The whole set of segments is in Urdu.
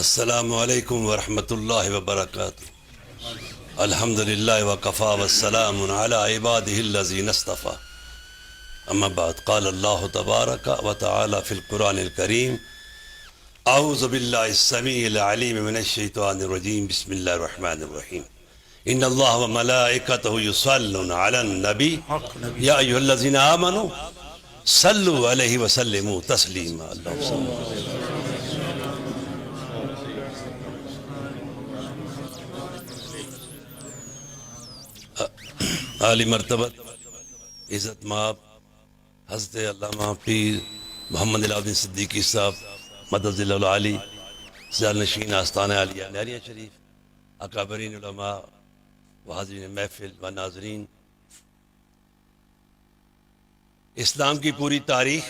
السلام علیکم ورحمۃ اللہ وبرکاتہ۔ الحمد للہ وکفا والسلام علی عبادہ الذین اصطفیٰ، اما بعد، قال اللہ تبارک وتعالی فی القرآن الکریم، اعوذ باللہ السمیع العلیم من الشیطان الرجیم، بسم اللہ الرحمن الرحیم، ان اللہ وملائکتہ یصلون علی النبی یا ایھا الذین آمنوا صلوا علیہ وسلموا تسلیما۔ اللہم صل علی عالی مرتبہ عزت مآب حضرت علامہ پیر محمد العابدین صدیقی صاحب مدد اللہ العالی، زیار نشین آستانہ عالیہ نہریہ شریف، اکابرین علماء و حاضرین محفل و ناظرین، اسلام کی پوری تاریخ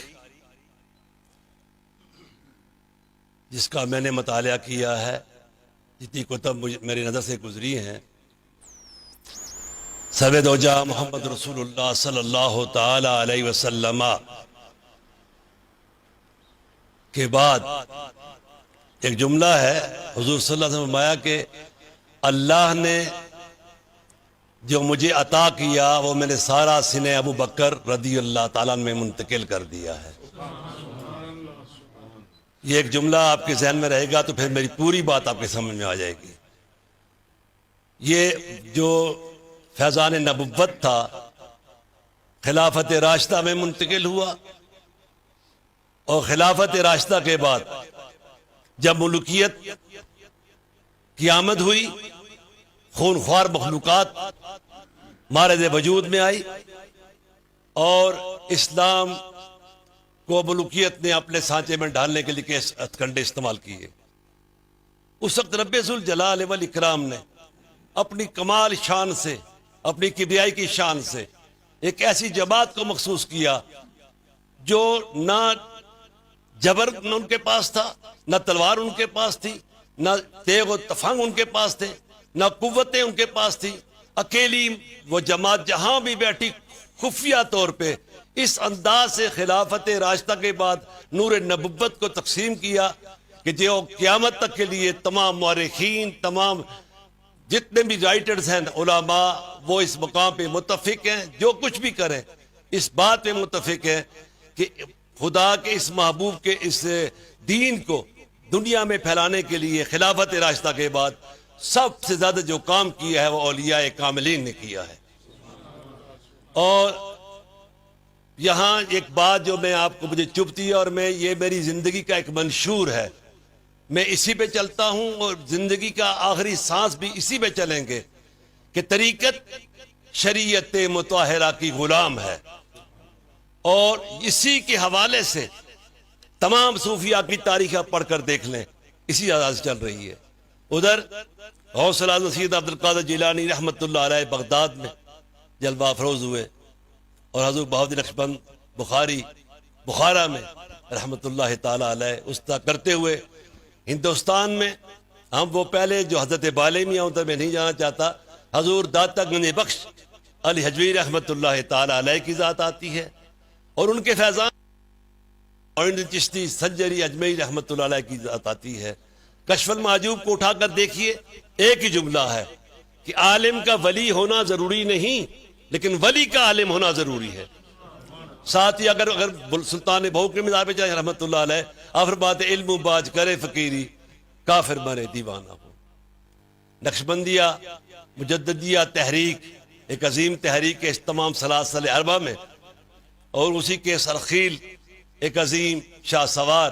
جس کا میں نے مطالعہ کیا ہے، جتنی کتب میری نظر سے گزری ہیں، سرور دو جہاں محمد رسول اللہ صلی اللہ تعالی علیہ وسلم کے بعد ایک جملہ ہے، حضور صلی اللہ علیہ وسلم فرمایا کہ اللہ نے جو مجھے عطا کیا وہ میں نے سارا سینہ ابو بکر رضی اللہ تعالیٰ میں منتقل کر دیا ہے۔ یہ ایک جملہ آپ کے ذہن میں رہے گا تو پھر میری پوری بات آپ کے سمجھ میں آ جائے گی۔ یہ جو فیضان نبوت تھا خلافت راشدہ میں منتقل ہوا، اور خلافت راشدہ کے بعد جب ملوکیت کی آمد ہوئی، خونخوار مخلوقات مارد وجود میں آئی، اور اسلام کو ملوکیت نے اپنے سانچے میں ڈالنے کے لیے ہتھ کنڈے استعمال کیے۔ اس وقت رب ذوالجلال والاکرام نے اپنی کمال شان سے، اپنی کبریائی کی شان سے ایک ایسی جماعت کو مخصوص کیا جو نہ جبر ان کے پاس تھا، نہ تلوار ان کے پاس تھی، نہ تیغ و تفنگ ان کے پاس تھے، نہ قوتیں ان کے پاس تھی۔ اکیلی وہ جماعت جہاں بھی بیٹھی خفیہ طور پہ اس انداز سے خلافت راشدہ کے بعد نور نبوت کو تقسیم کیا کہ جو قیامت تک کے لیے تمام مورخین، تمام جتنے بھی رائٹرز ہیں، علماء، وہ اس مقام پہ متفق ہیں، جو کچھ بھی کریں اس بات پہ متفق ہیں کہ خدا کے اس محبوب کے اس دین کو دنیا میں پھیلانے کے لیے خلافت راشدہ کے بعد سب سے زیادہ جو کام کیا ہے وہ اولیاء کاملین نے کیا ہے۔ اور یہاں ایک بات جو میں آپ کو مجھے چبھتی ہے، اور یہ میری زندگی کا ایک منشور ہے، میں اسی پہ چلتا ہوں اور زندگی کا آخری سانس بھی اسی پہ چلیں گے کہ طریقت شریعت مطہرہ کی غلام ہے، اور اسی کے حوالے سے تمام صوفیاء کی تاریخ آپ پڑھ کر دیکھ لیں، اسی آواز چل رہی ہے۔ ادھر غوث اعظم سید عبد القادر جیلانی رحمۃ اللہ علیہ بغداد میں جلوہ افروز ہوئے، اور حضور بہاؤالدین نقشبند بخاری بخارا میں رحمۃ اللہ تعالی علیہ اس طرح کرتے ہوئے ہندوستان میں ہم وہ پہلے جو حضرت بالے میاں ادھر میں نہیں جانا چاہتا، حضور داتا گنج بخش علی حجویری رحمۃ اللہ تعالی علیہ کی ذات آتی ہے، اور ان کے فیضان معین چشتی سنجری اجمیری رحمۃ اللہ علیہ کی ذات آتی ہے۔ کشف المحجوب کو اٹھا کر دیکھیے، ایک ہی جملہ ہے کہ عالم کا ولی ہونا ضروری نہیں، لیکن ولی کا عالم ہونا ضروری ہے۔ ساتھ ہی اگر سلطان بہو کے مزاج پہ جائیں رحمۃ اللہ علیہ، آخر بات علم باج کرے فقیری کافر مرے دیوانہ ہو۔ نقشبندیہ مجددیہ تحریک ایک عظیم تحریک ہے اس تمام سلاسل اربع میں، اور اسی کے سرخیل ایک عظیم شاہ سوار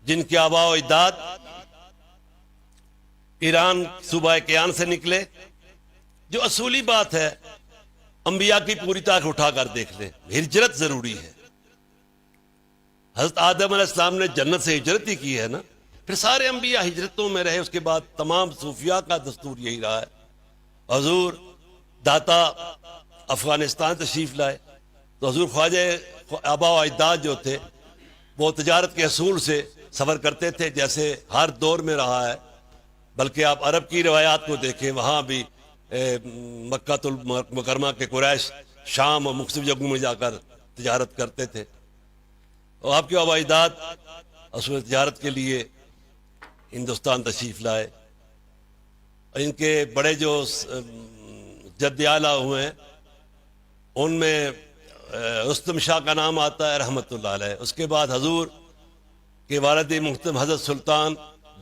جن کے آباء و اجداد ایران صوبہ کیان سے نکلے۔ جو اصولی بات ہے، انبیاء کی پوری تاریخ اٹھا کر دیکھ لیں، ہجرت ضروری ہے۔ حضرت آدم علیہ السلام نے جنت سے ہجرت ہی کی ہے نا، پھر سارے انبیاء ہجرتوں میں رہے، اس کے بعد تمام صوفیاء کا دستور یہی رہا ہے۔ حضور داتا افغانستان تشریف لائے تو حضور خواجہ آباء و اجداد جو تھے وہ تجارت کے اصول سے سفر کرتے تھے، جیسے ہر دور میں رہا ہے۔ بلکہ آپ عرب کی روایات کو دیکھیں، وہاں بھی مکہ المکرمہ کے قریش شام اور مختلف جگہوں میں جا کر تجارت کرتے تھے، اور آپ کے آباء اجداد اصول تجارت کے لیے ہندوستان تشریف لائے. ان کے بڑے جو جد اعلیٰ ہوئے ہیں ان میں رستم شاہ کا نام آتا ہے رحمۃ اللہ علیہ. اس کے بعد حضور کے والد محترم حضرت سلطان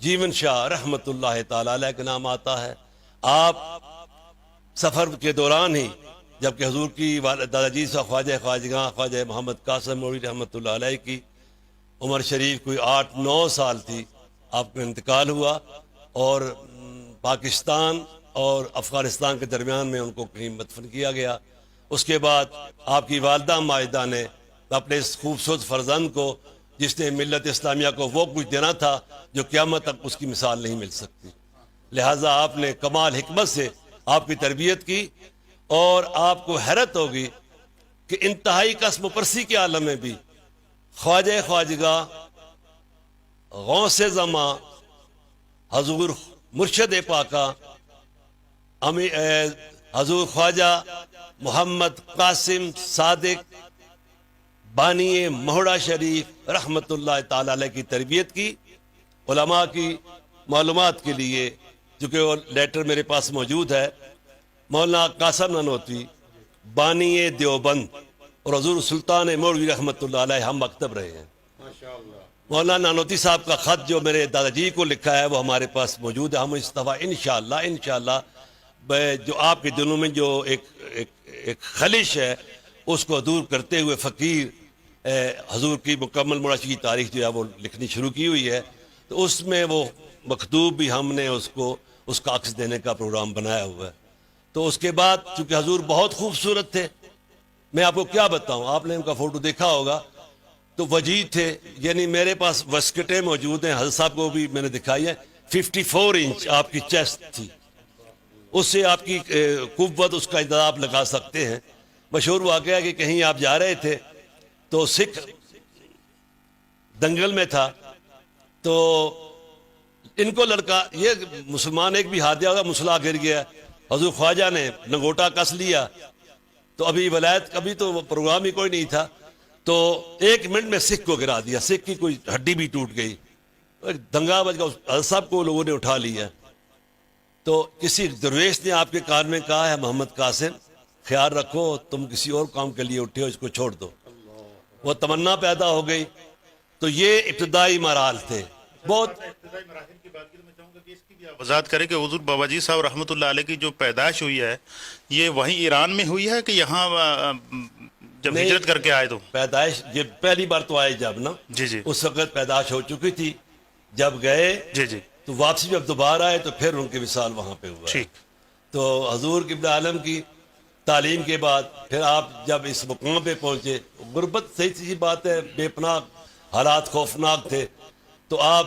جیون شاہ رحمۃ اللہ تعالی علیہ کا نام آتا ہے. آپ سفر کے دوران ہی جبکہ حضور کی دادا جی صاحب خواجہ خواجگاں خواجہ محمد قاسم مولوی رحمۃ اللہ علیہ کی عمر شریف کوئی 8-9 سال تھی، آپ کا انتقال ہوا اور پاکستان اور افغانستان کے درمیان میں ان کو کہیں مدفن کیا گیا. اس کے بعد آپ کی والدہ ماجدہ نے اپنے اس خوبصورت فرزند کو جس نے ملت اسلامیہ کو وہ کچھ دینا تھا جو قیامت تک اس کی مثال نہیں مل سکتی، لہٰذا آپ نے کمال حکمت سے آپ کی تربیت کی. اور آپ کو حیرت ہوگی کہ انتہائی قسم و پرسی کے عالم میں بھی خواجہ خواجگاہ غوث زماں حضور مرشد پاکا حضور خواجہ محمد قاسم صادق بانی مہوڑا شریف رحمۃ اللہ تعالی علیہ کی تربیت کی. علماء کی معلومات کے لیے چونکہ وہ لیٹر میرے پاس موجود ہے، مولانا قاسم نانوتوی بانی دیوبند اور حضور سلطان مولوی رحمۃ اللہ علیہ ہم مکتب رہے ہیں. مولانا نانوتوی صاحب کا خط جو میرے دادا جی کو لکھا ہے وہ ہمارے پاس موجود ہے. ہم اس دفعہ انشاءاللہ جو آپ کے دلوں میں جو ایک خلش ہے اس کو دور کرتے ہوئے فقیر حضور کی مکمل معاشی کی تاریخ جو ہے وہ لکھنی شروع کی ہوئی ہے. تو اس میں وہ مکتوب بھی ہم نے اس کا عکس دینے کا پروگرام بنایا ہوا ہے. تو اس کے بعد چونکہ حضور بہت خوبصورت تھے، میں آپ کو کیا بتاؤں، آپ نے ان کا فوٹو دیکھا ہوگا تو وجید تھے. یعنی میرے پاس وسکٹیں موجود ہیں، حضرت صاحب کو بھی میں نے دکھائی ہے. 54 انچ آپ کی چیسٹ تھی، اس سے آپ کی قوت اس کا اندازہ آپ لگا سکتے ہیں. مشہور واقعہ ہے کہ کہیں آپ جا رہے تھے تو سکھ دنگل میں تھا، تو ان کو لڑکا یہ مسلمان ایک بھی ہاتھ دیا ہوگا، مسلح گر گیا. حضور خواجہ نے لنگوٹا کس لیا، تو ابھی ولایت کبھی تو پروگرام ہی کوئی نہیں تھا، تو 1 منٹ میں سکھ کو گرا دیا. سکھ کی کوئی ہڈی بھی ٹوٹ گئی، دنگا بج گیا. حضرت صاحب کو لوگوں نے اٹھا لیا. تو کسی درویش نے آپ کے کان میں کہا ہے محمد قاسم خیال رکھو، تم کسی اور کام کے لیے اٹھے ہو، اس کو چھوڑ دو. وہ تمنا پیدا ہو گئی. تو یہ ابتدائی مراحل تھے. بہت ابتدائی مراحل کی بات کریں، میں چاہوں گا کہ اس کی بھی آپ وضاحت کریں کہ حضور بابا جی صاحب رحمۃ اللہ علیہ کی جو پیدائش ہوئی ہے یہ وہیں ایران میں ہوئی ہے کہ یہاں جب ہجرت کر کے آئے تو؟ پیدائش یہ پہلی بار تو آئے جب نا، جی اس وقت پیدائش ہو چکی تھی. جب گئے جی تو واپسی جب دوبارہ آئے تو پھر ان کے وصال وہاں پہ ہوا. ٹھیک. تو حضور قبلہ عالم کی تعلیم کے بعد پھر آپ جب اس مقام پہ پہنچے، غربت صحیح سی بات ہے، بے پناہ حالات خوفناک تھے. تو آپ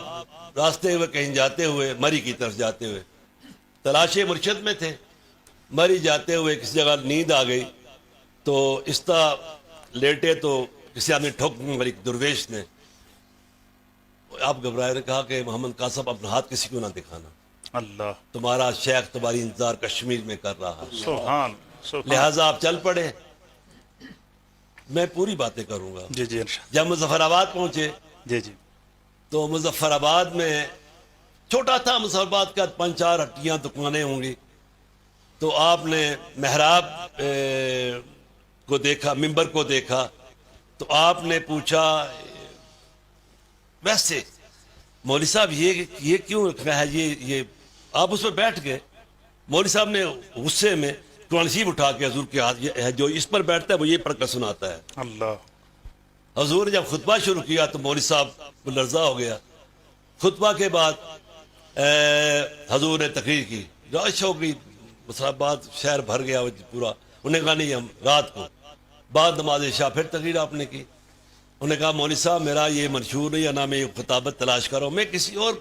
راستے ہوئے کہیں جاتے ہوئے مری کی طرف جاتے ہوئے تلاش مرشد میں تھے. مری جاتے ہوئے کسی جگہ نیند آ گئی تو اس طرح لیٹے تو کسی آدمی ٹھوک مری درویش نے. آپ گھبرائے، نے کہا کہ محمد قاسم اپنا ہاتھ کسی کو نہ دکھانا، اللہ تمہارا شیخ تمہاری انتظار کشمیر میں کر رہا ہے. سبحان. لہٰذا آپ چل پڑے. میں پوری باتیں کروں گا. جی جب مظفر آباد پہنچے جی تو مظفر آباد میں چھوٹا تھا، مظفر آباد کا 5-4 ہٹیاں دکانیں ہوں گی. تو آپ نے محراب کو دیکھا، ممبر کو دیکھا، تو آپ نے پوچھا ویسے مولوی صاحب یہ کیوں رکھا ہے، یہ آپ اس پہ بیٹھ گئے. مولوی صاحب نے غصے میں قرآن شریف اٹھا کے حضور کے ہاتھ، جو اس پر بیٹھتا ہے وہ یہ پڑھ کر سناتا ہے. اللہ. حضور نے جب خطبہ شروع کیا تو مولوی صاحب کو لرزہ ہو گیا. خطبہ کے بعد حضور نے تقریر کی، رش ہو گئی، مسافرآباد شہر بھر گیا پورا. انہوں نے کہا نہیں، ہم رات کو بعد نماز عشاء پھر تقریر آپ نے کی. انہوں نے کہا مولوی صاحب میرا یہ منشور نہیں ہے، نہ میں یہ خطابت تلاش کر رہا ہوں، میں کسی اور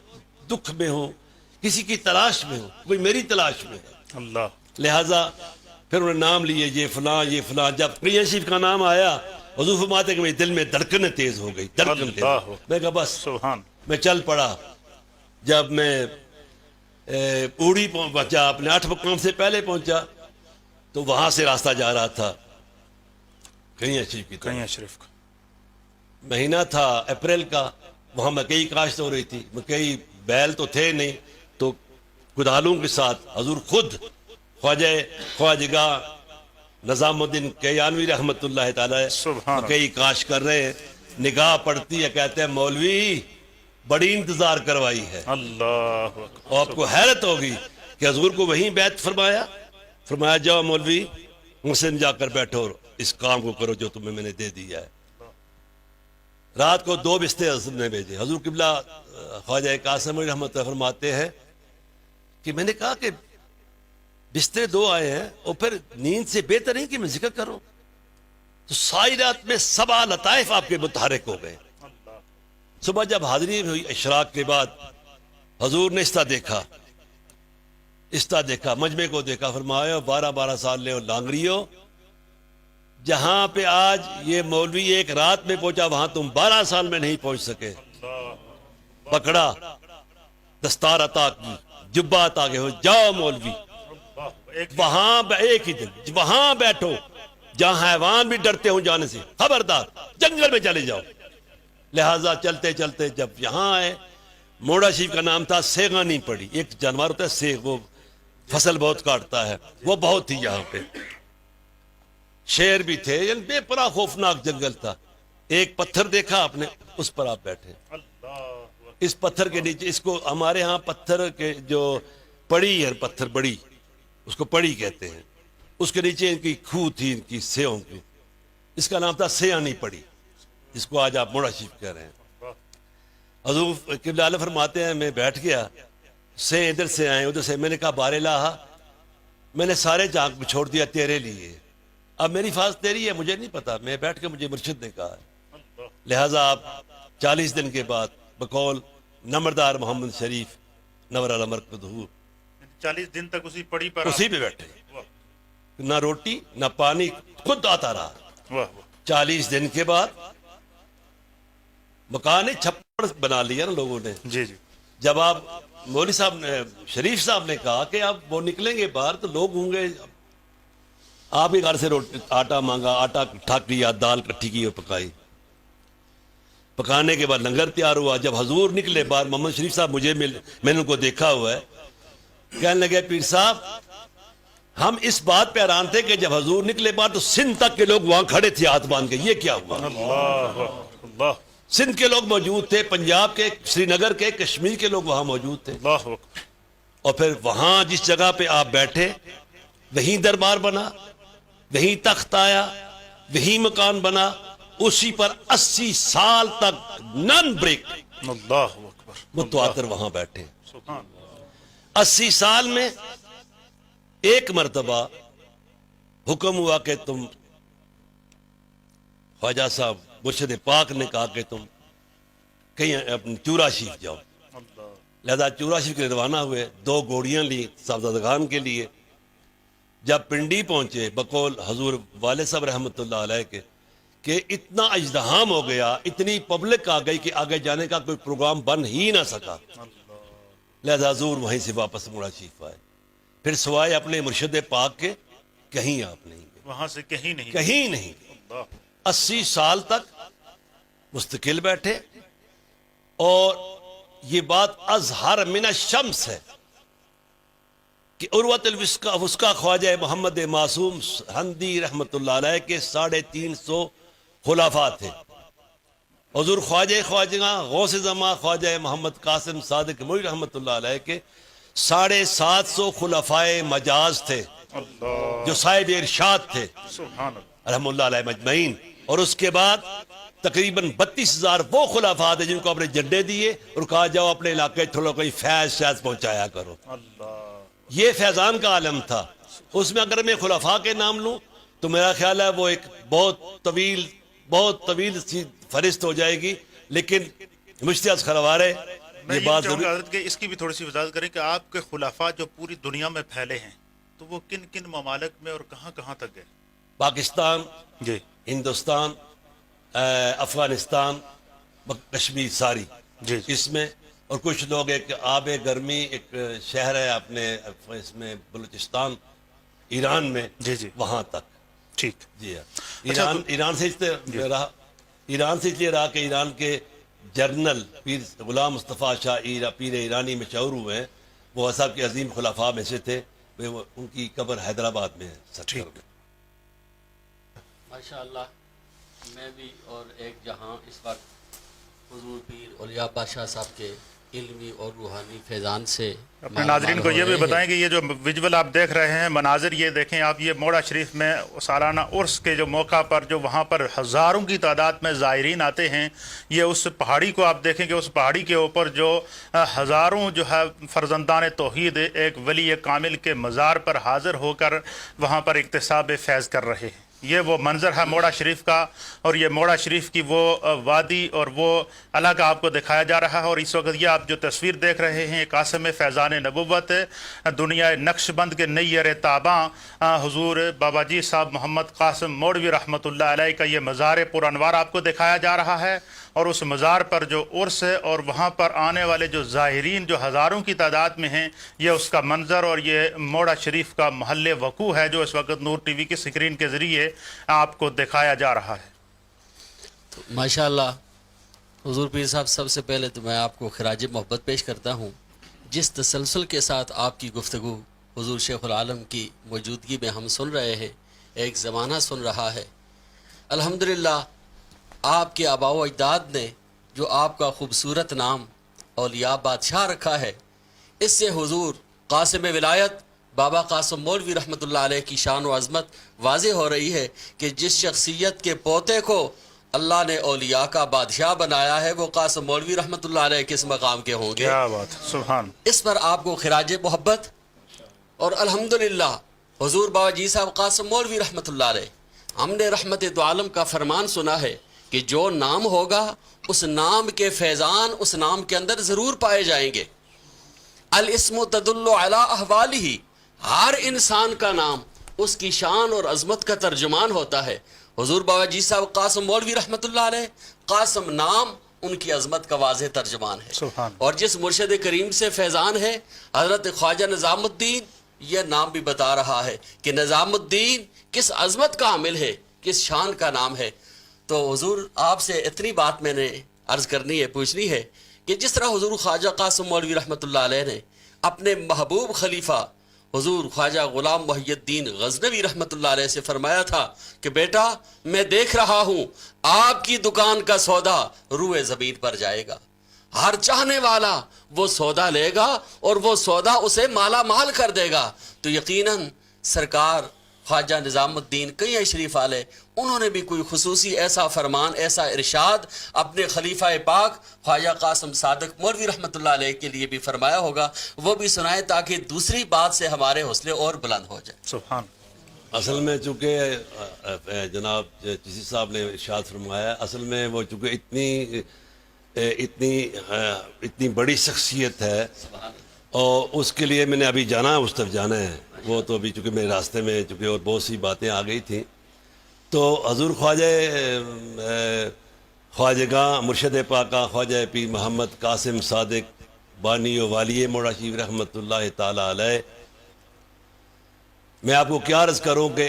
دکھ میں ہوں، کسی کی تلاش میں ہوں، کوئی میری تلاش میں ہے. اللہ. لہٰذا پھر انہوں نے نام لیے، یہ فلاں یہ فلاں. جب قرآن شریف کا نام آیا حضور فرماتے کہ میرے دل میں دھڑکنیں تیز ہو گئی، دھڑکن تیز. میں کہا بس سبحان. میں چل پڑا. جب میں اوڑی پہنچا، اپنے 8 مقام سے پہلے پہنچا تو وہاں سے راستہ جا رہا تھا قرآن شریف کی طرف. قرآن شریف کا مہینہ تھا اپریل کا، وہاں مکئی کاشت ہو رہی تھی، مکئی بیل تو تھے نہیں، تو کدالوں کے ساتھ حضور خود خواجگاہ نظام الدین کیانوی رحمۃ اللہ تعالی سبحان اللہ۔ مکئی کاش کر رہے ہیں، نگاہ پڑتی ہے، کہتے ہیں مولوی بڑی انتظار کروائی ہے. اللہ اکبر۔ اور آپ کو حیرت ہوگی کہ حضور کو وہیں بیعت فرمایا جاؤ مولوی مسلم جا کر بیٹھو اور اس کام کو کرو جو تمہیں میں نے دے دیا ہے. رات کو 2 بستر حضور نے بھیجے. حضور قبلہ خواجہ قاسم علی رحمۃ اللہ فرماتے ہیں کہ میں نے کہا کہ بستر 2 آئے ہیں اور پھر نیند سے بہتر نہیں کہ میں ذکر کروں. تو ساری رات میں 7 لطائف آپ کے متحرک ہو گئے. صبح جب حاضری ہوئی اشراق کے بعد حضور نے استہ دیکھا مجمع کو دیکھا، فرمایا 12 سال لے لانگریو، جہاں پہ آج یہ مولوی ایک رات میں پہنچا وہاں تم 12 سال میں نہیں پہنچ سکے. پکڑا، دستار عطا کی، جبہ عطا کے ہو، جاؤ مولوی وہاں ایک ہی دن وہاں بیٹھو جہاں حیوان بھی ڈرتے ہوں جانے سے، خبردار جنگل میں چلے جاؤ. لہذا چلتے چلتے جب یہاں آئے، موڑا شریف کا نام تھا، سیغانی پڑی، ایک جانور ہوتا ہے سیغ، وہ فصل بہت کاٹتا ہے، وہ بہت تھی یہاں پہ، شیر بھی تھے، یعنی بے پناہ خوفناک جنگل تھا. ایک پتھر دیکھا آپ نے، اس پر آپ بیٹھے. اس پتھر کے نیچے، اس کو ہمارے ہاں پتھر کے جو پڑی ہے، پتھر بڑی، اس کو پڑی کہتے ہیں، اس کے نیچے ان کی کھو تھی، ان کی سیہوں کی، اس کا نام تھا سیانی پڑی، جس کو آج آپ موڑا شریف کہہ رہے ہیں. حضور قبلہ عالم فرماتے ہیں میں بیٹھ گیا، سے ادھر سے آئے ادھر سے، میں نے کہا بار الہ میں نے سارے جہان کو چھوڑ دیا تیرے لیے، اب میری حفاظت تیری ہے، مجھے نہیں پتا، میں بیٹھ کے مجھے مرشد نے کہا ہے. لہٰذا آپ 40 دن کے بعد بقول نمبردار محمد شریف نور المرکز 40 دن تک اسی پڑی پر اسی پہ بیٹھے، نہ روٹی نہ پانی، خود آتا رہا. واہ 40 دن کے بعد مکان چھپڑ بنا لیا نا لوگوں نے. جی جی. جب آپ مولوی صاحب نے شریف صاحب نے کہا کہ آپ وہ نکلیں گے باہر تو لوگ ہوں گے، آپ ہی گھر سے آٹا مانگا، آٹا ٹھاک لیا، دال کٹھی کی اور پکائی. پکانے کے بعد لنگر تیار ہوا. جب حضور نکلے باہر، محمد شریف صاحب میں نے ان کو دیکھا ہوا ہے، کہنے لگے پیر صاحب ہم اس بات پہ حیران تھے کہ جب حضور نکلے باہر تو سندھ تک کے لوگ وہاں کھڑے تھے ہاتھ باندھ کے، یہ کیا ہوا؟ اللہ سندھ کے لوگ موجود تھے، پنجاب کے، سری نگر کے، کشمیر کے لوگ وہاں موجود تھے. اللہ اور پھر وہاں جس جگہ پہ آپ بیٹھے وہیں دربار بنا، وہیں تخت آیا، وہیں مکان بنا، اسی پر 80 سال تک نن بریک اللہ اکبر متواتر وہاں بیٹھے. سبحان 80 سال میں ایک مرتبہ حکم ہوا کہ تم، خواجہ صاحب مرشد پاک نے کہا کہ تم کہیں اپنے چورا شریف جاؤ. اللہ. لہذا چورا شریف کے لیے روانہ ہوئے، 2 گھوڑیاں لی صاحبزادگان کے لیے. جب پنڈی پہنچے بقول حضور والد صاحب رحمۃ اللہ علیہ کے کہ اتنا ازدحام ہو گیا، اتنی پبلک آ گئی کہ آگے جانے کا کوئی پروگرام بن ہی نہ سکا. لہذا حضور وہیں سے واپس موڑا شریف آئے. پھر سوائے اپنے مرشد پاک کے کہیں آپ نہیں گئے، وہاں سے کہیں نہیں. کہیں نہیں گئے. اللہ. 80 سال تک مستقل بیٹھے. اور یہ بات ازہر من الشمس ہے کہ عروۃ الوثقی خواجہ محمد معصوم ہندی رحمۃ اللہ علیہ کے 350 خلفاء تھے. حضور خواجہ غوث زمان خواجہ محمد قاسم صادق موئی رحمۃ اللہ علیہ کے 750 خلفائے مجاز تھے اللہ. جو صاحب ارشاد تھے سبحان اللہ. رحم اللہ علیہ مجمعین. اور اس کے بعد تقریباً 32,000 وہ خلفاء تھے جن کو اپنے جھنڈے دیے اور کہا جاؤ اپنے علاقے تھوڑا کوئی فیض پہنچایا کرو. اللہ. یہ فیضان کا عالم تھا. اس میں اگر میں خلفاء کے نام لوں تو میرا خیال ہے وہ ایک بہت طویل سی فہرست ہو جائے گی، لیکن مجتہد خروارے میں یہ یہ بات چاہوں ضرور. گا حضرت کہ اس کی بھی تھوڑی سی وضاحت کریں کہ آپ کے خلفاء جو پوری دنیا میں پھیلے ہیں تو وہ کن کن ممالک میں اور کہاں کہاں تک گئے؟ پاکستان، جی. ہندوستان، افغانستان، کشمیر ساری جی. اس میں. اور کچھ لوگ ایک آب گرمی ایک شہر ہے اپنے اس میں بلوچستان ایران میں، جی جی. وہاں تک. ٹھیک. جی ہاں. ایران سے اس لیے رہا کہ ایران کے جرنل پیر غلام مصطفیٰ شاہ پیر ایرانی میں شعور ہوئے ہیں، وہ صاحب کے عظیم خلفاء میں سے تھے، ان کی قبر حیدرآباد میں ہے ستر میں۔ ماشاءاللہ، میں بھی اور ایک جہاں اس وقت حضور پیر اولیاء بادشاہ صاحب کے علمی اور روحانی فیضان سے اپنے ناظرین کو یہ بھی بتائیں کہ یہ جو ویژول آپ دیکھ رہے ہیں مناظر، یہ دیکھیں آپ، یہ موڑا شریف میں سالانہ عرس کے جو موقع پر جو وہاں پر ہزاروں کی تعداد میں زائرین آتے ہیں، یہ اس پہاڑی کو آپ دیکھیں کہ اس پہاڑی کے اوپر جو ہزاروں جو ہے فرزندان توحید ایک ولی کامل کے مزار پر حاضر ہو کر وہاں پر اکتساب فیض کر رہے ہیں۔ یہ وہ منظر ہے موڑا شریف کا، اور یہ موڑا شریف کی وہ وادی اور وہ علاقہ آپ کو دکھایا جا رہا ہے۔ اور اس وقت یہ آپ جو تصویر دیکھ رہے ہیں قاسم فیضان نبوت دنیا نقش بند کے نیر تاباں حضور بابا جی صاحب محمد قاسم مولوی رحمۃ اللہ علیہ کا یہ مزار پر انوار آپ کو دکھایا جا رہا ہے۔ اور اس مزار پر جو عرس ہے اور وہاں پر آنے والے جو زائرین جو ہزاروں کی تعداد میں ہیں، یہ اس کا منظر اور یہ موڑا شریف کا محل وقوع ہے جو اس وقت نور ٹی وی کی سکرین کے ذریعے آپ کو دکھایا جا رہا ہے۔ ماشاءاللہ حضور پیر صاحب، سب سے پہلے تو میں آپ کو خراج محبت پیش کرتا ہوں۔ جس تسلسل کے ساتھ آپ کی گفتگو حضور شیخ العالم کی موجودگی میں ہم سن رہے ہیں، ایک زمانہ سن رہا ہے، الحمدللہ آپ کے آباء و اجداد نے جو آپ کا خوبصورت نام اولیاء بادشاہ رکھا ہے، اس سے حضور قاسم ولایت بابا قاسم مولوی رحمۃ اللہ علیہ کی شان و عظمت واضح ہو رہی ہے کہ جس شخصیت کے پوتے کو اللہ نے اولیاء کا بادشاہ بنایا ہے، وہ قاسم مولوی رحمۃ اللہ علیہ کس مقام کے ہوں گے۔ کیا بات، سبحان۔ اس پر آپ کو خراج محبت، اور الحمدللہ حضور بابا جی صاحب قاسم مولوی رحمۃ اللہ علیہ، ہم نے رحمت دو عالم کا فرمان سنا ہے کہ جو نام ہوگا اس نام کے فیضان اس نام کے اندر ضرور پائے جائیں گے۔ الاسم تدل علی احوالہ، ہر انسان کا نام اس کی شان اور عظمت کا ترجمان ہوتا ہے۔ حضور بابا جی صاحب قاسم مولوی رحمۃ اللہ علیہ، قاسم نام ان کی عظمت کا واضح ترجمان ہے۔ سبحان۔ اور جس مرشد کریم سے فیضان ہے حضرت خواجہ نظام الدین، یہ نام بھی بتا رہا ہے کہ نظام الدین کس عظمت کا حامل ہے، کس شان کا نام ہے۔ تو حضور آپ سے اتنی بات میں نے عرض کرنی ہے، پوچھنی ہے کہ جس طرح حضور خواجہ قاسم مولوی رحمۃ اللہ علیہ نے اپنے محبوب خلیفہ حضور خواجہ غلام محی الدین غزنوی رحمۃ اللہ علیہ سے فرمایا تھا کہ بیٹا میں دیکھ رہا ہوں آپ کی دکان کا سودا روئے زمین پر جائے گا، ہر چاہنے والا وہ سودا لے گا اور وہ سودا اسے مالا مال کر دے گا۔ تو یقیناً سرکار خواجہ نظام الدین کئی اشریف والے، انہوں نے بھی کوئی خصوصی ایسا فرمان، ایسا ارشاد اپنے خلیفہ پاک خواجہ قاسم صادق مولوی رحمۃ اللہ علیہ کے لیے بھی فرمایا ہوگا، وہ بھی سنائے تاکہ دوسری بات سے ہمارے حوصلے اور بلند ہو جائے۔ سبحان۔ اصل میں چونکہ جناب چشتی صاحب نے ارشاد فرمایا، اصل میں وہ چونکہ اتنی بڑی شخصیت ہے، اور اس کے لیے میں نے ابھی جانا ہے، اس طرف جانا ہے، وہ تو ابھی چونکہ میرے راستے میں چونکہ اور بہت سی باتیں آ گئی تھیں، تو حضور خواجگاں مرشد پاکا خواجہ پیر محمد قاسم صادق بانی و والی موڑا شریف رحمۃ اللہ تعالی علیہ، میں آپ کو کیا عرض کروں کہ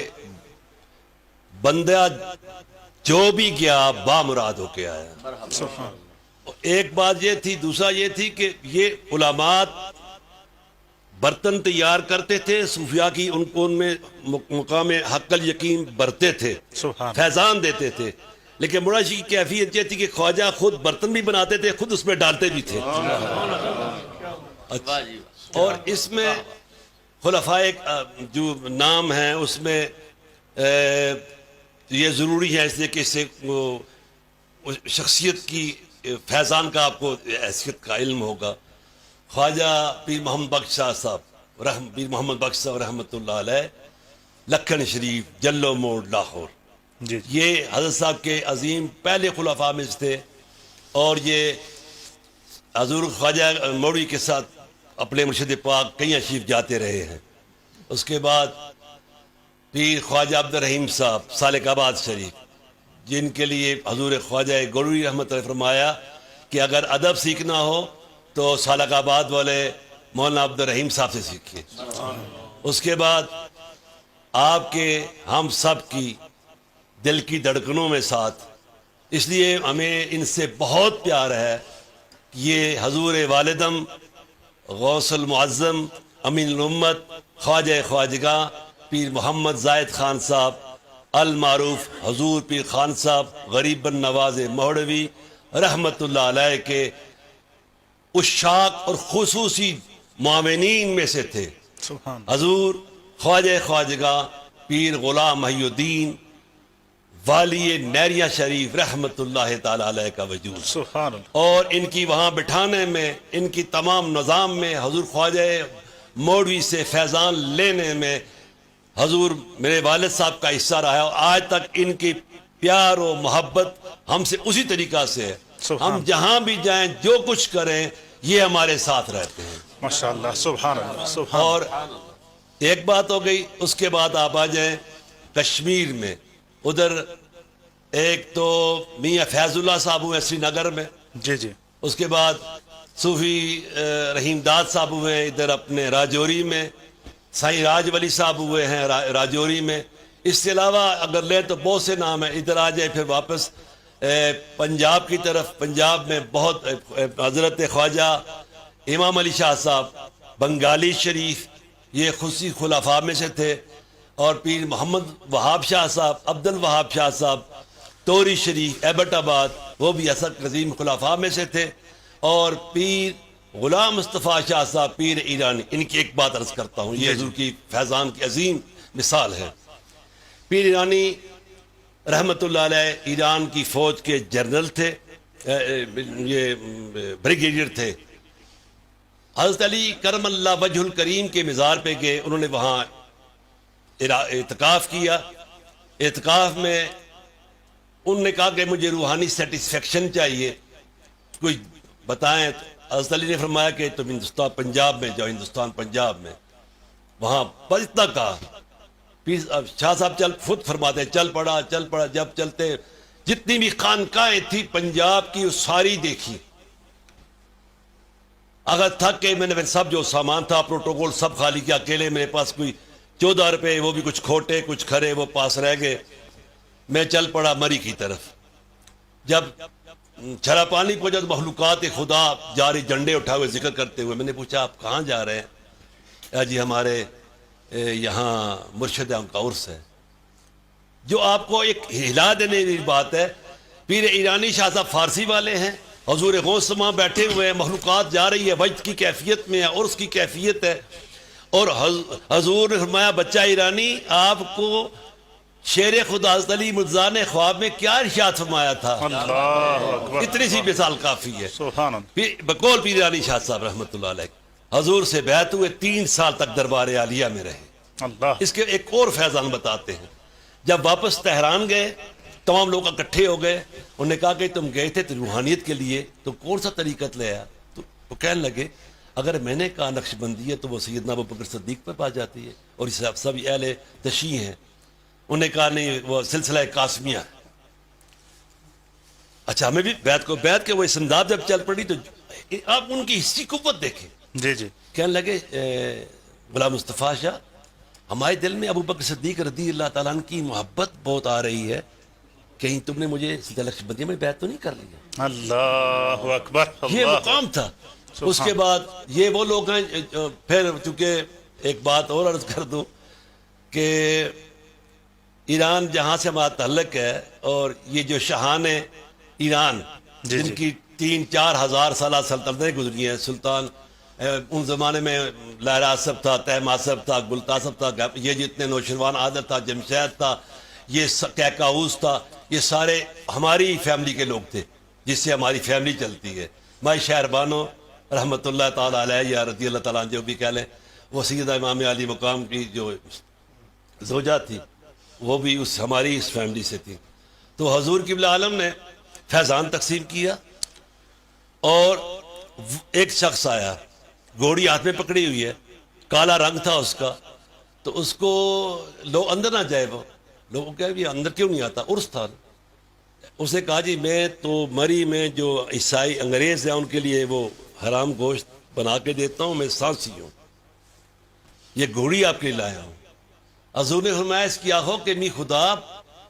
بندہ جو بھی گیا بامراد ہو کے آیا۔ ایک بات یہ تھی، دوسرا یہ تھی کہ یہ علماء برتن تیار کرتے تھے، صوفیاء کی ان میں مقام حق الیقین برتے تھے، فیضان دیتے تھے، لیکن موڑا شریف کی کیفیت یہ تھی کہ خواجہ خود برتن بھی بناتے تھے، خود اس میں ڈالتے بھی تھے۔ اور اس میں خلفائے جو نام ہیں اس میں یہ ضروری ہے، اس لیے کہ اس سے شخصیت کی فیضان کا آپ کو حیثیت کا علم ہوگا۔ خواجہ پیر محمد بخش صاحب پیر محمد بخش صاحب رحمۃ اللہ علیہ، لکھن شریف جلو موڑ لاہور، یہ حضرت صاحب کے عظیم پہلے خلفاء میں سے تھے، اور یہ حضور خواجہ مولوی کے ساتھ اپنے مرشد پاک کئی اشریف جاتے رہے ہیں۔ اس کے بعد پیر خواجہ عبد الرحیم صاحب سالک آباد شریف، جن کے لیے حضور خواجہ گولوی رحمۃ اللہ فرمایا کہ اگر ادب سیکھنا ہو تو سالک آباد والے مولانا عبد الرحیم صاحب سے سیکھیے۔ اس کے بعد آپ کے ہم سب کی دل کی دھڑکنوں میں ساتھ اس لیے ہمیں ان سے بہت پیار ہے. یہ حضور والدم غوث المعظم امین الامت خواجہ خواجگاں پیر محمد زاہد خان صاحب المعروف حضور پیر خان صاحب غریب النواز مہدوی رحمۃ اللہ علیہ کے عشاق اور خصوصی معاونین میں سے تھے. سبحان حضور خواجہ خواجگاہ پیر غلام محی الدین والی نیریا شریف رحمۃ اللہ تعالی علیہ کا وجود. سبحان اللہ. اور ان کی وہاں بٹھانے میں، ان کی تمام نظام میں، حضور خواجہ مولوی سے فیضان لینے میں حضور میرے والد صاحب کا حصہ رہا ہے، اور آج تک ان کی پیار و محبت ہم سے اسی طریقہ سے ہے. ہم جہاں بھی جائیں، جو کچھ کریں، یہ ہمارے ساتھ رہتے ہیں. ماشاءاللہ. سبحان اللہ. سبحان اور ایک بات ہو گئی. اس کے بعد آپ آ جائیں کشمیر میں. ادھر ایک تو میاں فیض اللہ صاحب ہوئے سری نگر میں، جی جی. اس کے بعد صوفی رحیم داد صاحب ہوئے ہیں ادھر اپنے راجوری میں، سائیں راج ولی صاحب ہوئے ہیں راجوری میں. اس کے علاوہ اگر لیں تو بہت سے نام ہیں. ادھر آ جائے پھر واپس پنجاب کی طرف. پنجاب میں بہت حضرت خواجہ امام علی شاہ صاحب بنگالی شریف، یہ خصوصی خلفاء میں سے تھے. اور پیر محمد وہاب شاہ صاحب، عبد الوہاب شاہ صاحب توری شریف ایبٹ آباد، وہ بھی اسد عظیم خلفاء میں سے تھے. اور پیر غلام مصطفیٰ شاہ صاحب پیر ایرانی. ان کی ایک بات عرض کرتا ہوں، یہ حضور کی فیضان کی عظیم مثال ہے. پیر ایرانی رحمۃ اللہ علیہ ایران کی فوج کے جنرل تھے، یہ بریگیڈیئر تھے. حضرت علی کرم اللہ وجہ الکریم کے مزار پہ گئے. انہوں نے وہاں اعتکاف کیا. اعتکاف میں انہوں نے کہا کہ مجھے روحانی سیٹسفیکشن چاہیے، کوئی بتائیں. حضرت علی نے فرمایا کہ تم ہندوستان پنجاب میں جاؤ، ہندوستان پنجاب میں. وہاں پر اتنا کہا. شاہ صاحب خود فرماتے ہیں چل پڑا. جب چلتے جتنی بھی خانقاہیں تھی پنجاب کی، وہ ساری دیکھی. اگر تھک کے میں نے سب جو سامان تھا پروٹوکول سب خالی کیا. اکیلے میرے پاس کوئی 14 روپے، وہ بھی کچھ کھوٹے کچھ کھرے وہ پاس رہ گئے. میں چل پڑا مری کی طرف. جب چھرا پانی پہنچا تو مخلوقات خدا جاری جھنڈے اٹھائے ہوئے ذکر کرتے ہوئے. میں نے پوچھا آپ کہاں جا رہے ہیں؟ جی ہمارے یہاں مرشد ان کا عرس ہے. جو آپ کو ایک ہلا دینے کی بات ہے، پیر ایرانی شاہ صاحب فارسی والے ہیں، حضور غوث وہاں بیٹھے ہوئے ہیں، مخلوقات جا رہی ہے، وجد کی کیفیت میں ہے، عرس کی کیفیت ہے. اور حضور نے فرمایا بچہ ایرانی آپ کو شیر خدا حضرت علی مرزا نے خواب میں کیا ارشاد فرمایا تھا؟ اللہ اکبر. اتنی سی مثال کافی ہے. سبحان اللہ. بقول پیر ایرانی شاہ صاحب رحمۃ اللہ علیہ حضور سے بیعت ہوئے، 3 سال تک دربار عالیہ میں رہے. اللہ. اس کے ایک اور فیضان بتاتے ہیں. جب واپس تہران گئے تمام لوگ اکٹھے ہو گئے. انہوں نے کہا کہ تم گئے تھے روحانیت کے لیے، تو کون سا طریقت لے آیا؟ تو وہ کہنے لگے اگر میں نے کہا نقش بندی ہے تو وہ سیدنا ابوبکر صدیق پہ پا جاتی ہے، اور یہ سب اہل تشیع ہیں. انہوں نے کہا نہیں وہ سلسلہ قاسمیہ ہے. اچھا ہمیں بھی بیعت کے وہ اسنداد جب چل پڑی تو آپ ان کی حصی قوت دیکھیں. جی جی. کہنے لگے غلام مصطفیٰ شاہ ہمارے دل میں ابوبکر صدیق رضی اللہ تعالیٰ عنہ کی محبت بہت آ رہی ہے، کہیں تم نے مجھے سلسلہ نقشبندیہ میں بیعت تو نہیں کر لیا؟ اللہ اکبر. یہ مقام تھا. اس کے بعد یہ وہ لوگ ہیں. پھر چونکہ ایک بات اور عرض کر دوں کہ ایران جہاں سے ہمارا تعلق ہے، اور یہ جو شاہان ایران جن کی 3-4 ہزار سالہ سلطنتیں گزری ہیں، سلطان ان زمانے میں لہراسب تھا، تہماسب تھا، گلتاسب تھا، یہ جتنے نوشروان عادل تھا، جمشید تھا، یہ کیکاؤس تھا، یہ سارے ہماری فیملی کے لوگ تھے جس سے ہماری فیملی چلتی ہے. مائی شہر بانو رحمۃ اللہ تعالیٰ علیہ یا رضی اللہ تعالیٰ جو بھی کہہ لیں، وہ سیدہ امام علی مقام کی جو زوجہ تھی وہ بھی ہماری اس فیملی سے تھی. تو حضور قبلہ عالم نے فیضان تقسیم کیا، اور ایک شخص آیا، گھوڑی ہاتھ میں پکڑی ہوئی ہے، کالا رنگ تھا اس کا. تو اس کو لوگ اندر نہ جائے، وہ لوگوں کہا یہ اندر کیوں نہیں آتا؟ عرس تھا. اسے کہا جی میں تو مری میں جو عیسائی انگریز ہیں ان کے لیے وہ حرام گوشت بنا کے دیتا ہوں، میں سانسی ہوں، یہ گھوڑی آپ کے لیے لایا ہوں. حضور نے فرمایا اس کی آہو کہ می خدا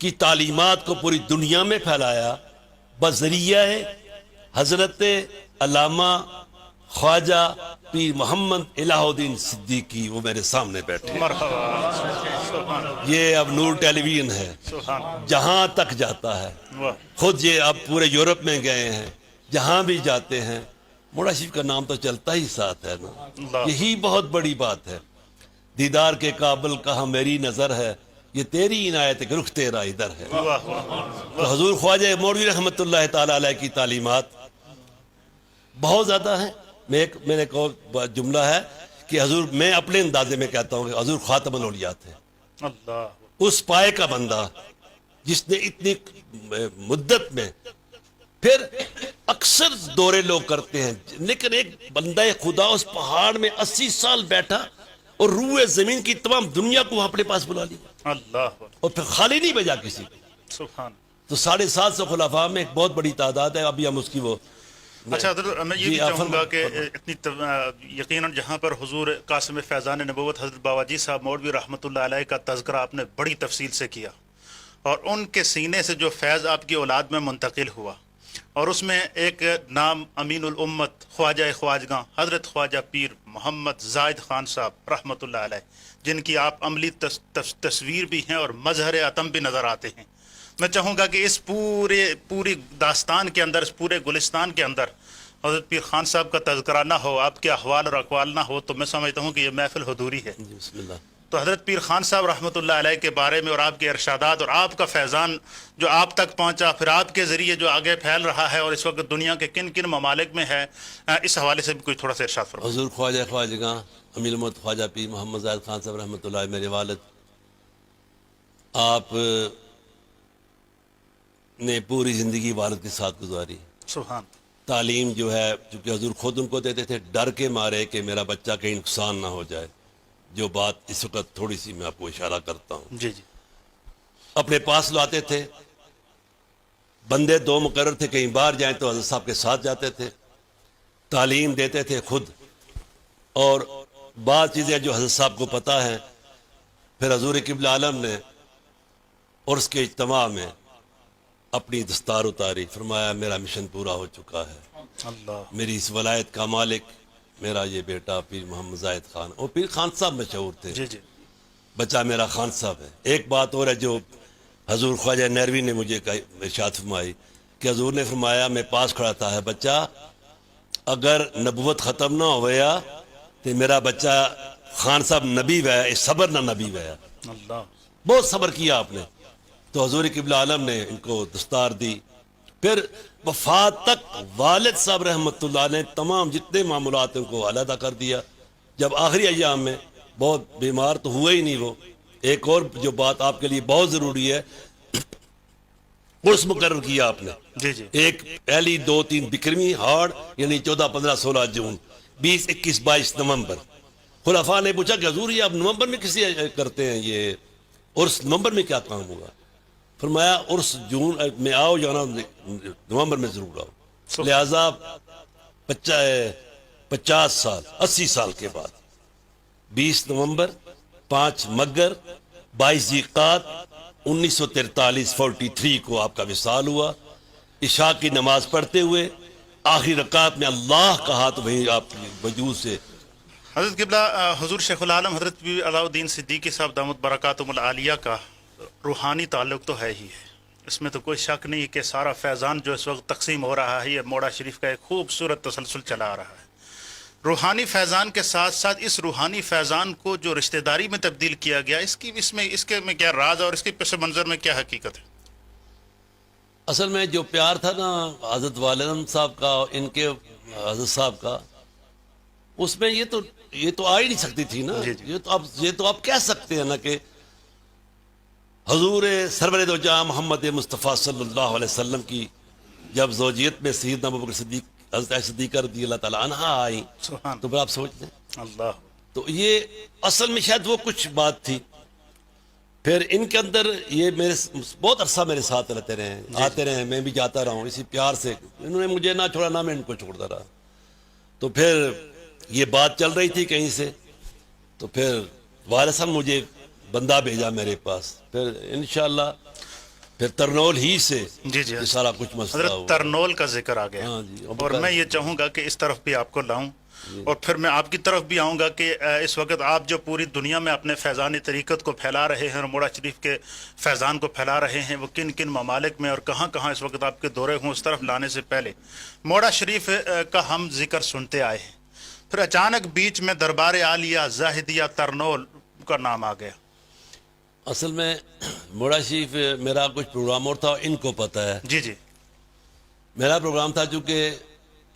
کی تعلیمات کو پوری دنیا میں پھیلایا بذریعہ حضرت علامہ خواجہ پیر محمد الہ الدین صدیقی. وہ میرے سامنے بیٹھے. یہ اب نور ٹیلی ویژن ہے, جہاں تک جاتا ہے. خود یہ اب پورے یورپ میں گئے ہیں, جہاں بھی جاتے ہیں مولا شریف کا نام تو چلتا ہی ساتھ ہے نا. یہی بہت بڑی بات ہے. دیدار کے قابل کہاں میری نظر ہے, یہ تیری عنایت کہ رخ تیرا ادھر ہے. تو حضور خواجہ مولوی رحمۃ اللہ تعالی علیہ کی تعلیمات بہت زیادہ ہیں. میرے ایک اور جملہ ہے کہ حضور, میں اپنے اندازے میں کہتا ہوں کہ حضور خاتم الاولیاء تھے. اس پائے کا بندہ جس نے اتنی مدت میں, پھر اکثر دورے لوگ کرتے ہیں, لیکن ایک بندہ خدا اس پہاڑ میں 80 سال بیٹھا اور روح زمین کی تمام دنیا کو اپنے پاس بلا لیا, اور پھر خالی نہیں بھیجا کسی کو. تو 750 خلفاء میں ایک بہت بڑی تعداد ہے. ابھی ہم اس کی وہ اچھا حضرت, میں یہ بھی چاہوں گا کہ اتنی یقیناً جہاں پر حضور قاسم فیضان نبوت حضرت باواجی صاحب مولوی رحمۃ اللہ علیہ کا تذکرہ آپ نے بڑی تفصیل سے کیا, اور ان کے سینے سے جو فیض آپ کی اولاد میں منتقل ہوا, اور اس میں ایک نام امین الامت خواجہ خواجگاں حضرت خواجہ پیر محمد زاہد خان صاحب رحمۃ اللہ علیہ, جن کی آپ عملی تصویر بھی ہیں اور مظہر عتم بھی نظر آتے ہیں. میں چاہوں گا کہ اس پوری داستان کے اندر, اس پورے گلستان کے اندر حضرت پیر خان صاحب کا تذکرہ نہ ہو, آپ کے احوال اور اقوال نہ ہو, تو میں سمجھتا ہوں کہ یہ محفل حضوری ہے. بسم اللہ. تو حضرت پیر خان صاحب رحمۃ اللہ علیہ کے بارے میں اور آپ کے ارشادات اور آپ کا فیضان جو آپ تک پہنچا, پھر آپ کے ذریعے جو آگے پھیل رہا ہے اور اس وقت دنیا کے کن کن ممالک میں ہے, اس حوالے سے بھی کوئی تھوڑا سا ارشاد فرمائیں. حضور خواجہ خواجگاں امین الامت خواجہ پیر محمد زاہد خان صاحب رحمۃ اللہ, میرے والد, آپ نے پوری زندگی والد کے ساتھ گزاری. سبحان. تعلیم جو ہے, چونکہ حضور خود ان کو دیتے تھے ڈر کے مارے کہ میرا بچہ کہیں نقصان نہ ہو جائے. جو بات اس وقت تھوڑی سی میں آپ کو اشارہ کرتا ہوں. جی جی. اپنے پاس لاتے تھے, بندے 2 مقرر تھے, کہیں باہر جائیں تو حضرت صاحب کے ساتھ جاتے تھے, تعلیم دیتے تھے خود. اور بعض چیزیں جو حضرت صاحب کو پتہ ہیں, پھر حضور قبلہ عالم نے عرس کے اجتماع میں اپنی دستار اتاری, فرمایا میرا مشن پورا ہو چکا ہے. اللہ. میری اس ولایت کا مالک میرا یہ بیٹا پیر محمد زاہد خان. اور پیر خان صاحب مشہور تھے, جی جی. بچہ میرا خان صاحب ہے. ایک بات اور ہے جو حضور خواجہ نیروی نے مجھے ارشاد فرمائی کہ حضور نے فرمایا, میں پاس کھڑا تھا, ہے بچہ اگر نبوت ختم نہ ہویا تو میرا بچہ خان صاحب نبی ویا, صبر نہ نبی ویا. اللہ. بہت صبر کیا آپ نے. تو حضور قبلہ عالم نے ان کو دستار دی. پھر وفات تک والد صاحب رحمۃ اللہ نے تمام جتنے معاملات ان کو علیحدہ کر دیا. جب آخری ایام میں بہت بیمار تو ہوئے ہی نہیں وہ. ایک اور جو بات آپ کے لیے بہت ضروری ہے, عرس مقرر کیا آپ نے. جی جی. ایک پہلی 2-3 بکرمی ہاڑ, یعنی 14, 15, 16 جون, 20, 21, 22 نومبر. خلفاء نے پوچھا کہ حضور یہ آپ نومبر میں کسی کرتے ہیں یہ عرس, نومبر میں کیا کام ہوگا؟ فرمایا عرس جون میں آؤ, جانا نومبر میں ضرور آؤ. لہذا 50 سال 80 سال کے بعد 20 نومبر 5 مگر 22 ذیقعد 1943 کو آپ کا وصال ہوا. عشاء کی نماز پڑھتے ہوئے آخری رکعت میں اللہ کہا تو وہیں آپ کی وجود سے. حضرت قبلہ حضور شیخ العالم حضرت علاء الدین صدیقی صاحب دامت برکاتہم العالیہ کا روحانی تعلق تو ہے ہی ہے, اس میں تو کوئی شک نہیں کہ سارا فیضان جو اس وقت تقسیم ہو رہا ہے یہ موڑا شریف کا ایک خوبصورت تسلسل چلا آ رہا ہے. روحانی فیضان کے ساتھ ساتھ اس روحانی فیضان کو جو رشتہ داری میں تبدیل کیا گیا, اس کے میں کیا راز اور اس کے پس منظر میں کیا حقیقت ہے؟ اصل میں جو پیار تھا نا حضرت والد صاحب کا اور ان کے حضرت صاحب کا, اس میں یہ تو آ ہی نہیں سکتی تھی نا. یہ تو آپ کہہ سکتے ہیں نا کہ حضور سرور دو جہاں محمد مصطفیٰ صلی اللہ علیہ وسلم کی جب زوجیت میں سیدنا ابوبکر صدیق حضرت صدیقہ رضی اللہ تعالیٰ عنہ آئی, تو پھر آپ سوچ لیں. اللہ. تو یہ اصل میں شاید وہ کچھ بات تھی. پھر ان کے اندر یہ میرے بہت عرصہ میرے ساتھ رہتے رہے, آتے رہے, میں بھی جاتا رہا ہوں اسی پیار سے. انہوں نے مجھے نہ چھوڑا نہ میں ان کو چھوڑتا رہا. تو پھر یہ بات چل رہی تھی کہیں سے, تو پھر والد صاحب مجھے بندہ بھیجا میرے پاس. پھر انشاءاللہ پھر ترنول ہی سے جی جی یہ سارا کچھ مسئلہ حضرت ہوا. ترنول کا ذکر آ گیا. ہاں جی. اور میں یہ چاہوں گا کہ اس طرف بھی آپ کو لاؤں اور پھر میں آپ کی طرف بھی آؤں گا کہ اس وقت آپ جو پوری دنیا میں اپنے فیضان طریقت کو پھیلا رہے ہیں اور موڑا شریف کے فیضان کو پھیلا رہے ہیں، وہ کن کن ممالک میں اور کہاں کہاں اس وقت آپ کے دورے ہوں، اس طرف لانے سے پہلے موڑا شریف کا ہم ذکر سنتے آئے ہیں، پھر اچانک بیچ میں دربار عالیہ زاہدیہ ترنول کا نام آ گیا. اصل میں موڑا شریف میرا کچھ پروگرام اور تھا، ان کو پتہ ہے. جی جی میرا پروگرام تھا چونکہ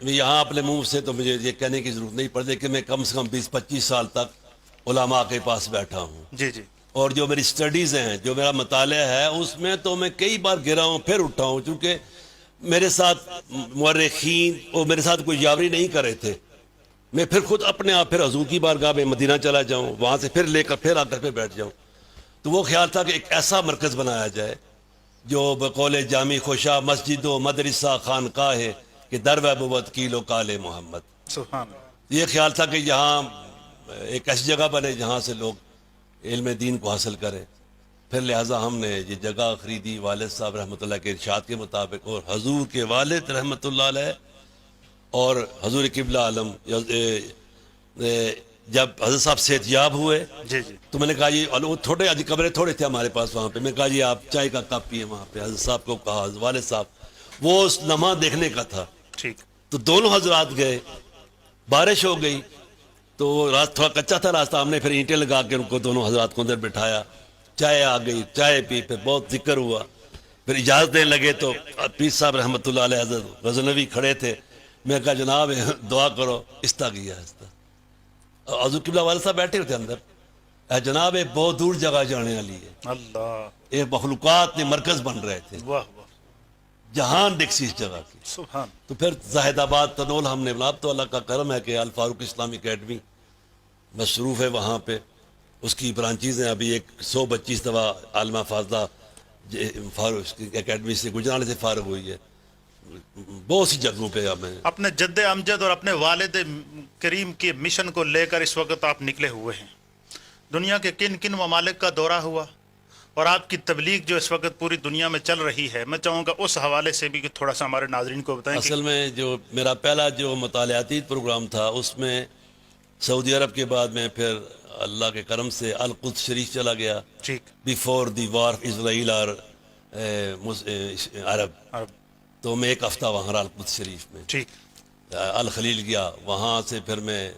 یہاں اپنے منہ سے تو مجھے یہ کہنے کی ضرورت نہیں پڑتی کہ میں کم سے کم 20-25 سال تک علماء کے پاس بیٹھا ہوں، جی جی اور جو میری سٹڈیز ہیں، جو میرا مطالعہ ہے، اس میں تو میں کئی بار گرا ہوں پھر اٹھا ہوں، چونکہ میرے ساتھ مورخین اور میرے ساتھ کوئی یاوری نہیں کر رہے تھے. میں پھر خود اپنے آپ پھر حضور کی بارگاہ میں مدینہ چلا جاؤں، وہاں سے پھر لے کر پھر آ کر پھر بیٹھ جاؤں. تو وہ خیال تھا کہ ایک ایسا مرکز بنایا جائے جو بقول جامع خوشا مسجد و مدرسہ خانقاہ ہے کہ در و بود کیلو کال محمد. سبحان اللہ. یہ خیال تھا کہ یہاں ایک ایسی جگہ بنے جہاں سے لوگ علم دین کو حاصل کریں. پھر لہٰذا ہم نے یہ جگہ خریدی والد صاحب رحمۃ اللہ کے ارشاد کے مطابق، اور حضور کے والد رحمۃ اللہ علیہ اور حضور قبلہ عالم جب حضرت صاحب صحت یاب ہوئے جی جی تو میں نے کہا یہ تھوڑے کمرے تھوڑے تھے ہمارے پاس وہاں پہ، میں نے کہا یہ آپ چائے کا کپ پیے وہاں پہ. حضرت صاحب کو کہا، والد صاحب وہ اس لمحہ دیکھنے کا تھا. ٹھیک. تو دونوں حضرات گئے، بارش ہو گئی تو راست تھوڑا کچا تھا راستہ، ہم نے پھر اینٹیں لگا کے ان کو دونوں حضرات کو اندر بٹھایا، چائے آ گئی، چائے پی، پھر بہت ذکر ہوا، پھر اجازت دینے لگے تو پیر صاحب رحمۃ اللہ علیہ حضرت غزنوی کھڑے تھے. میں کہا جناب دعا کرو. استا کیا استا، حضور قبلہ والد صاحب بیٹھے ہوتے اندر. اے جناب ایک بہت دور جگہ جانے والی ہے، اللہ. ایک مخلوقات نے مرکز بن رہے تھے، واہ واہ. جہان دکھسی اس جگہ کی. سبحان. تو پھر زاہد آباد تنول ہم نے بنا. تو اللہ کا کرم ہے کہ الفاروق اسلامی اکیڈمی مصروف ہے وہاں پہ، اس کی برانچیز ہیں. ابھی 125 دفعہ عالمہ فاضلہ فاروق اکیڈمی سے گجرانے سے فارغ ہوئی ہے. بہت سی جگہوں پہ میں اپنے جد امجد اور اپنے والد کریم کے مشن کو لے کر اس وقت آپ نکلے ہوئے ہیں. دنیا کے کن کن ممالک کا دورہ ہوا اور آپ کی تبلیغ جو اس وقت پوری دنیا میں چل رہی ہے، میں چاہوں گا اس حوالے سے بھی کہ تھوڑا سا ہمارے ناظرین کو بتائیں. اصل میں جو میرا پہلا جو مطالعاتی پروگرام تھا اس میں سعودی عرب کے بعد میں پھر اللہ کے کرم سے القدس شریف چلا گیا. ٹھیک. بیفور دی وار اسرائیل اور عرب. تو میں ایک ہفتہ وہاں رہا القدس شریف میں. ٹھیک. الخلیل گیا، وہاں سے پھر میں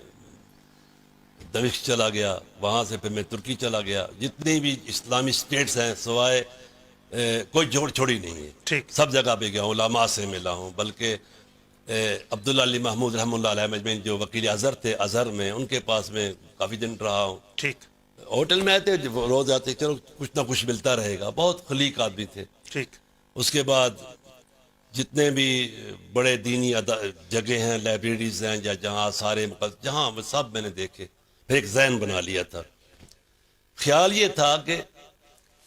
دمشق چلا گیا، وہاں سے پھر میں ترکی چلا گیا. جتنی بھی اسلامی سٹیٹس ہیں سوائے کوئی جوڑ چھوڑی نہیں ہے، ٹھیک. سب جگہ پہ گیا ہوں، علماء سے ملا ہوں. بلکہ عبداللہ علی محمود رحمۃ اللہ علیہ مجمعین جو وکیل ازہر تھے ازہر میں، ان کے پاس میں کافی دن رہا ہوں. ٹھیک. ہوٹل میں آتے روز آتے، چلو کچھ نہ کچھ ملتا رہے گا. بہت خلیق آدمی تھے. ٹھیک. اس کے بعد جتنے بھی بڑے دینی جگہ ہیں، لائبریریز ہیں یا جہاں سارے جہاں سب میں نے دیکھے. پھر ایک ذہن بنا لیا تھا. خیال یہ تھا کہ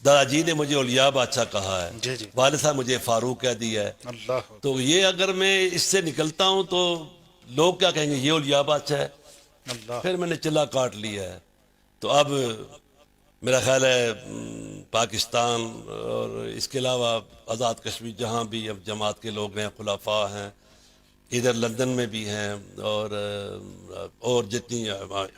دادا جی نے مجھے اولیاء بادشاہ کہا ہے، جی جی. والد صاحب مجھے فاروق کہہ دیا ہے. اللہ. تو یہ اگر میں اس سے نکلتا ہوں تو لوگ کیا کہیں گے، یہ اولیاء بادشاہ ہے. اللہ. پھر میں نے چلا کاٹ لیا ہے. تو اب میرا خیال ہے پاکستان اور اس کے علاوہ آزاد کشمیر جہاں بھی اب جماعت کے لوگ ہیں، خلفاء ہیں، ادھر لندن میں بھی ہیں اور جتنی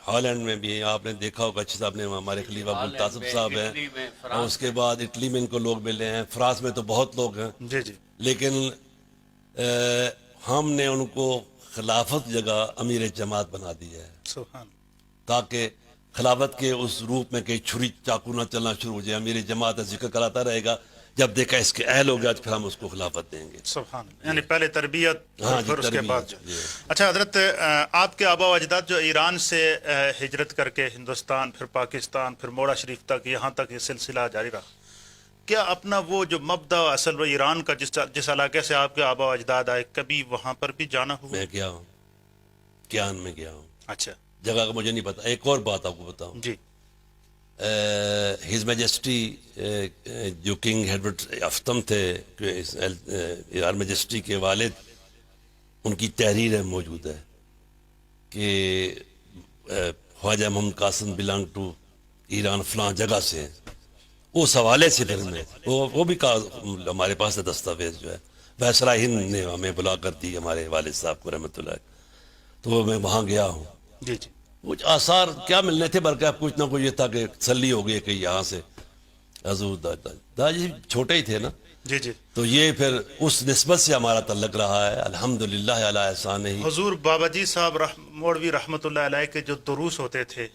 ہالینڈ میں بھی ہیں. آپ نے دیکھا ہوگا اچھی صاحب نے، ہمارے خلیفہ ابوالطاصب صاحب ہیں، اور اس کے بعد اٹلی میں ان کو لوگ ملے ہیں، فرانس میں تو بہت لوگ ہیں. جی جی. لیکن ہم نے ان کو خلافت جگہ امیر جماعت بنا دیا ہے، سبحان. تاکہ خلافت کے اس روپ میں کہ چھری چاقو نہ چلنا شروع ہو جائے. امیر جماعت ذکر کراتا رہے گا، جب دیکھا اس کے اہل ہو گیا تو پھر ہم اس کو خلافت دیں گے. سبحان. یعنی پہلے تربیت ہاں اور جی، پھر اس کے تربیت، بعد جو. جی. اچھا حضرت، آپ کے آبا و اجداد جو ایران سے ہجرت کر کے ہندوستان، پھر پاکستان، پھر موڑا شریف تک، یہاں تک یہ سلسلہ جاری رہا، کیا اپنا وہ جو مبدا اصل و ایران کا جس علاقے سے آپ کے آبا و اجداد آئے، کبھی وہاں پر بھی جانا ہوا؟ میں گیا ہوں، کیان میں گیا ہوں. اچھا. جگہ کا مجھے نہیں پتا. ایک اور بات آپ کو بتاؤں، جی. ہز میجسٹی جو کنگ ایڈورڈ افتم تھے، ہر میجسٹی کے والد، ان کی تحریر موجود ہے کہ خواجہ محمد قاسم بلانگ ٹو ایران فلاں جگہ سے ہیں. اس حوالے سے پھر میں وہ بھی ہمارے پاس ہے دستاویز جو ہے، وائسرا ہند نے ہمیں بلا کر دی ہمارے والد صاحب کو رحمۃ اللہ، تو میں وہاں گیا ہوں. جی جی کچھ آثار کیا ملنے تھے بلکہ کچھ نہ کچھ یہ تھا کہ تسلی ہو گئی کہ یہاں سے حضور داجی چھوٹے ہی تھے نا، جی جی. تو یہ پھر اس نسبت سے ہمارا تعلق رہا ہے الحمدللہ علی احسان ہی. حضور بابا جی صاحب مولوی رحمۃ اللہ علیہ کے جو دروس ہوتے تھے،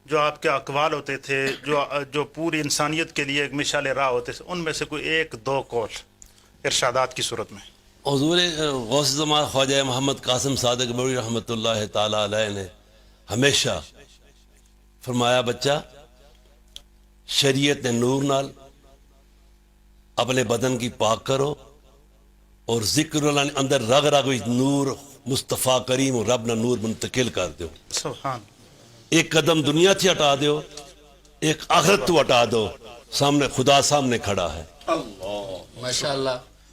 جو آپ کے اقوال ہوتے تھے، جو پوری انسانیت کے لیے ایک مشعل راہ ہوتے تھے، ان میں سے کوئی ایک دو قول ارشادات کی صورت میں. حضور غوث زمان خواجہ محمد قاسم صادق بڑی رحمۃ اللہ تعالی علیہ نے ہمیشہ فرمایا، بچہ شریعت نے نور نال اپنے بدن کی پاک کرو اور ذکر اللہ نے اندر رگ رگ نور مصطفیٰ کریم اور رب نہ نور منتقل کر دو. سبحان. ایک قدم دنیا تھی ہٹا دو، ایک آخرت تو ہٹا دو، سامنے خدا سامنے کھڑا ہے. ماشاء اللہ.